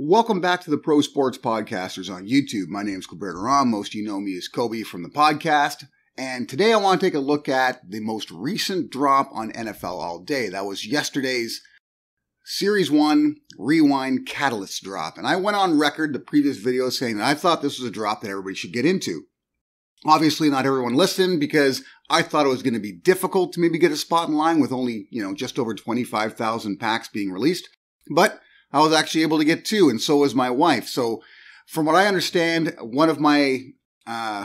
Welcome back to the Pro Sports Podcasters on YouTube. My name is Herbert. Most of you know me as Cobe from the podcast. And today I want to take a look at the most recent drop on NFL All Day. That was yesterday's Series 1 Rewind Catalyst drop. And I went on record the previous video saying that I thought this was a drop that everybody should get into. Obviously, not everyone listened because I thought it was going to be difficult to maybe get a spot in line with only, just over 25,000 packs being released. But I was actually able to get two, and so was my wife. So from what I understand, one of my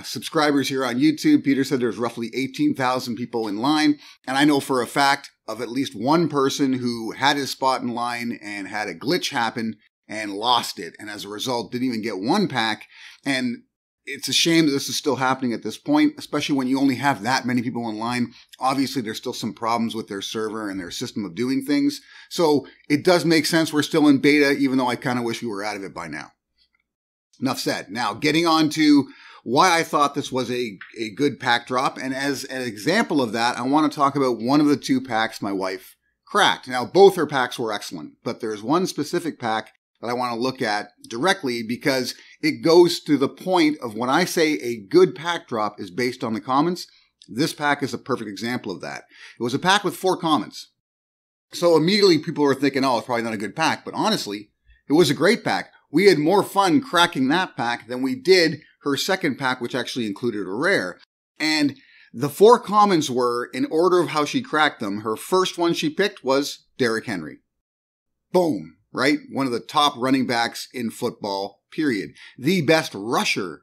subscribers here on YouTube, Peter, said there's roughly 18,000 people in line. And I know for a fact of at least one person who had his spot in line and had a glitch happen and lost it. And as a result, didn't even get one pack. And it's a shame that this is still happening at this point, especially when you only have that many people in line. Obviously, there's still some problems with their server and their system of doing things. So it does make sense we're still in beta, even though I kind of wish we were out of it by now. Enough said. Now, getting on to why I thought this was a good pack drop. And as an example of that, I want to talk about one of the two packs my wife cracked. Now, both her packs were excellent, but there's one specific pack that I want to look at directly because it goes to the point of when I say a good pack drop is based on the comments. This pack is a perfect example of that. It was a pack with 4 comments. So immediately people were thinking, oh, it's probably not a good pack. But honestly, it was a great pack. We had more fun cracking that pack than we did her second pack, which actually included a rare. And the 4 comments were, in order of how she cracked them, her first one she picked was Derrick Henry. Boom. Right? One of the top running backs in football, period. The best rusher,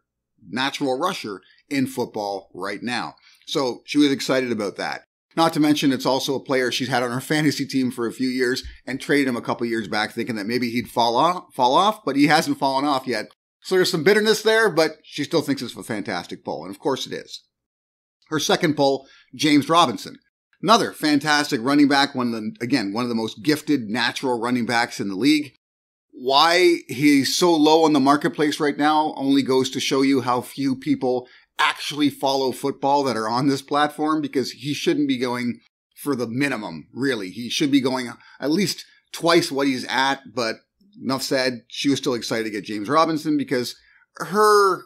natural rusher in football right now. So she was excited about that. Not to mention it's also a player she's had on her fantasy team for a few years and traded him a couple years back thinking that maybe he'd fall off, but he hasn't fallen off yet. So there's some bitterness there, but she still thinks it's a fantastic pull. And of course it is. Her second pull, James Robinson. Another fantastic running back, one of the most gifted natural running backs in the league. Why he's so low on the marketplace right now only goes to show you how few people actually follow football that are on this platform, because he shouldn't be going for the minimum, really. He should be going at least twice what he's at, but enough said, she was still excited to get James Robinson because her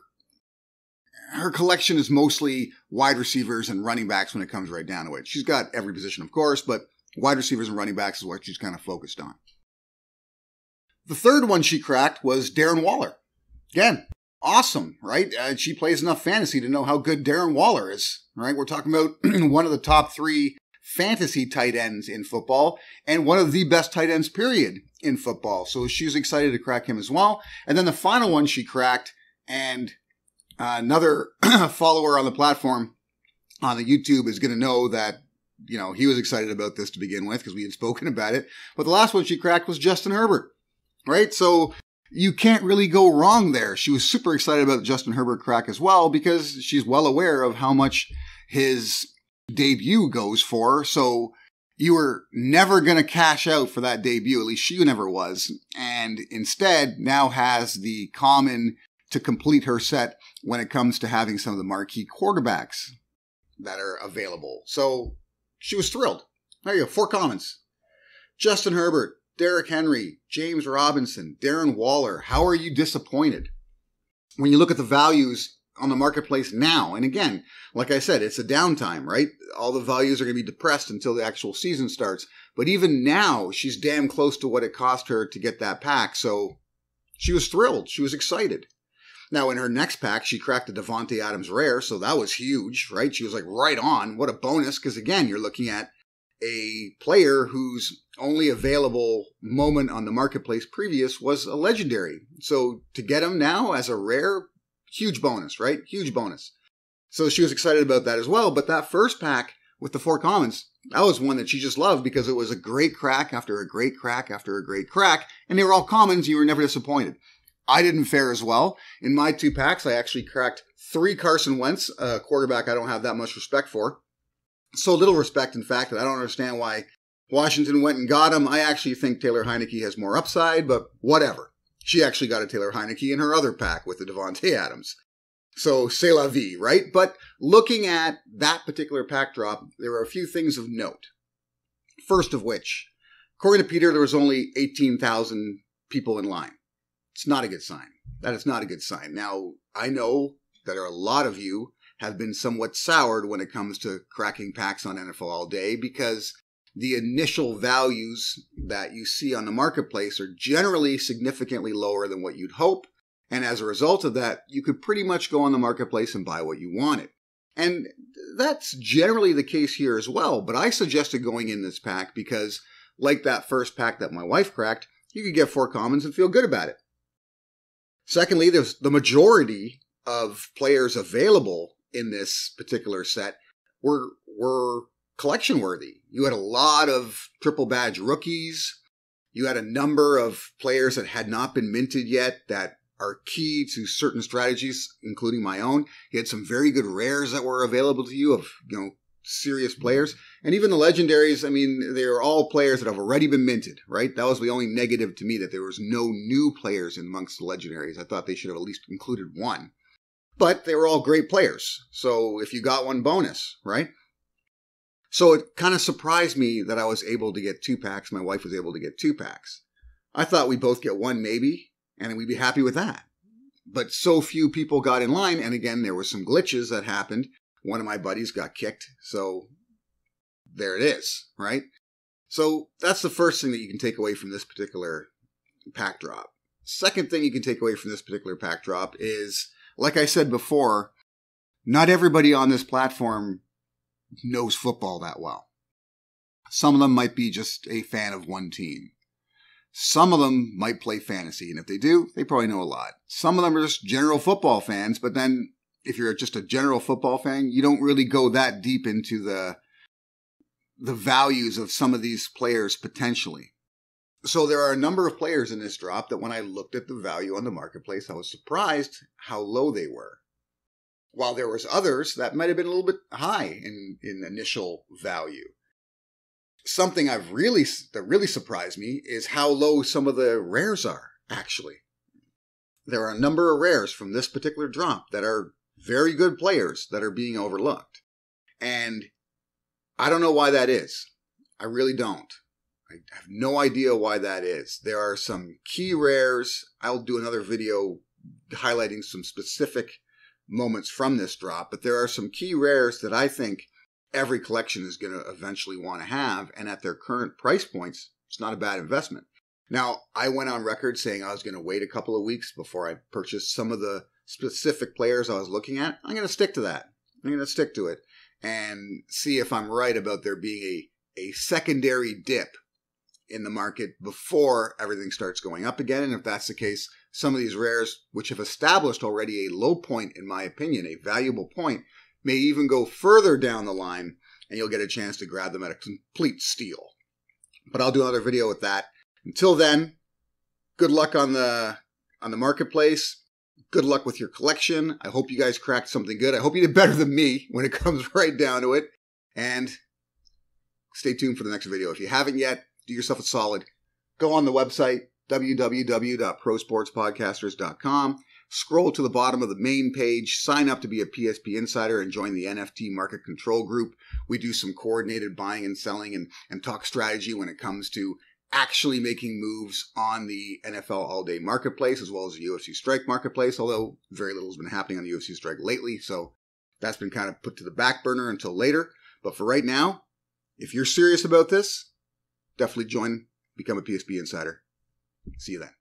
collection is mostly wide receivers and running backs when it comes right down to it. She's got every position, of course, but wide receivers and running backs is what she's kind of focused on. The third one she cracked was Darren Waller. Again, awesome, right? She plays enough fantasy to know how good Darren Waller is, right? We're talking about one of the top 3 fantasy tight ends in football and one of the best tight ends, period, in football. So she's excited to crack him as well. And then the final one she cracked, and another follower on the platform on the YouTube is going to know that, he was excited about this to begin with because we had spoken about it. But the last one she cracked was Justin Herbert, right? So you can't really go wrong there. She was super excited about the Justin Herbert crack as well because she's well aware of how much his debut goes for. So you were never going to cash out for that debut. At least she never was. And instead now has the common to complete her set when it comes to having some of the marquee quarterbacks that are available. So she was thrilled. There you go. 4 comments. Justin Herbert, Derrick Henry, James Robinson, Darren Waller. How are you disappointed? When you look at the values on the marketplace now, and again, like I said, it's a downtime, right? All the values are going to be depressed until the actual season starts. But even now, she's damn close to what it cost her to get that pack. So she was thrilled. She was excited. Now, in her next pack, she cracked a Davante Adams rare, so that was huge, right? She was like right on. What a bonus, because again, you're looking at a player whose only available moment on the marketplace previous was a legendary. So to get him now as a rare, huge bonus, right? Huge bonus. So she was excited about that as well. But that first pack with the 4 comments, that was one that she just loved because it was a great crack after a great crack after a great crack. And they were all commons. You were never disappointed. I didn't fare as well. In my 2 packs, I actually cracked 3 Carson Wentz, a quarterback I don't have that much respect for. So little respect, in fact, that I don't understand why Washington went and got him. I actually think Taylor Heineke has more upside, but whatever. She actually got a Taylor Heineke in her other pack with the Davante Adams. So c'est la vie, right? But looking at that particular pack drop, there are a few things of note. First of which, according to Peter, there was only 18,000 people in line. It's not a good sign. That is not a good sign. Now, I know that a lot of you have been somewhat soured when it comes to cracking packs on NFL All Day because the initial values that you see on the marketplace are generally significantly lower than what you'd hope. And as a result of that, you could pretty much go on the marketplace and buy what you wanted. And that's generally the case here as well. But I suggested going in this pack because, like that first pack that my wife cracked, you could get 4 commons and feel good about it. Secondly, there's the majority of players available in this particular set were collection worthy. You had a lot of triple badge rookies. You had a number of players that had not been minted yet that are key to certain strategies, including my own. You had some very good rares that were available to you of, serious players. And even the legendaries, I mean, they are all players that have already been minted, right? That was the only negative to me, that there was no new players amongst the legendaries. I thought they should have at least included one. But they were all great players. So if you got one, bonus, right? So it kind of surprised me that I was able to get 2 packs. My wife was able to get 2 packs. I thought we'd both get one maybe, and we'd be happy with that. But so few people got in line, and again, there were some glitches that happened. One of my buddies got kicked, so there it is, right? So that's the first thing that you can take away from this particular pack drop. Second thing you can take away from this particular pack drop is, like I said before, not everybody on this platform knows football that well. Some of them might be just a fan of one team. Some of them might play fantasy, and if they do, they probably know a lot. Some of them are just general football fans, but then if you're just a general football fan, you don't really go that deep into the values of some of these players potentially. So there are a number of players in this drop that when I looked at the value on the marketplace, I was surprised how low they were. While there was others that might have been a little bit high in initial value. Something that really surprised me is how low some of the rares are, actually. There are a number of rares from this particular drop that are very good players that are being overlooked. And I don't know why that is. I really don't. I have no idea why that is. There are some key rares. I'll do another video highlighting some specific moments from this drop, but there are some key rares that I think every collection is going to eventually want to have, and at their current price points, it's not a bad investment. Now, I went on record saying I was going to wait a couple of weeks before I purchased some of the specific players I was looking at. I'm going to stick to that. I'm going to stick to it and see if I'm right about there being a secondary dip in the market before everything starts going up again. And if that's the case, some of these rares, which have established already a low point, in my opinion, a valuable point, may even go further down the line, and you'll get a chance to grab them at a complete steal. But I'll do another video with that. Until then, good luck on the marketplace. Good luck with your collection. I hope you guys cracked something good. I hope you did better than me when it comes right down to it. And stay tuned for the next video. If you haven't yet, do yourself a solid. Go on the website, www.prosportspodcasters.com. Scroll to the bottom of the main page, sign up to be a PSP Insider, and join the NFT Market Control Group. We do some coordinated buying and selling and talk strategy when it comes to actually making moves on the NFL all-day marketplace, as well as the UFC Strike marketplace, although very little has been happening on the UFC Strike lately, so that's been kind of put to the back burner until later. But for right now, if you're serious about this, definitely join, become a PSP Insider. See you then.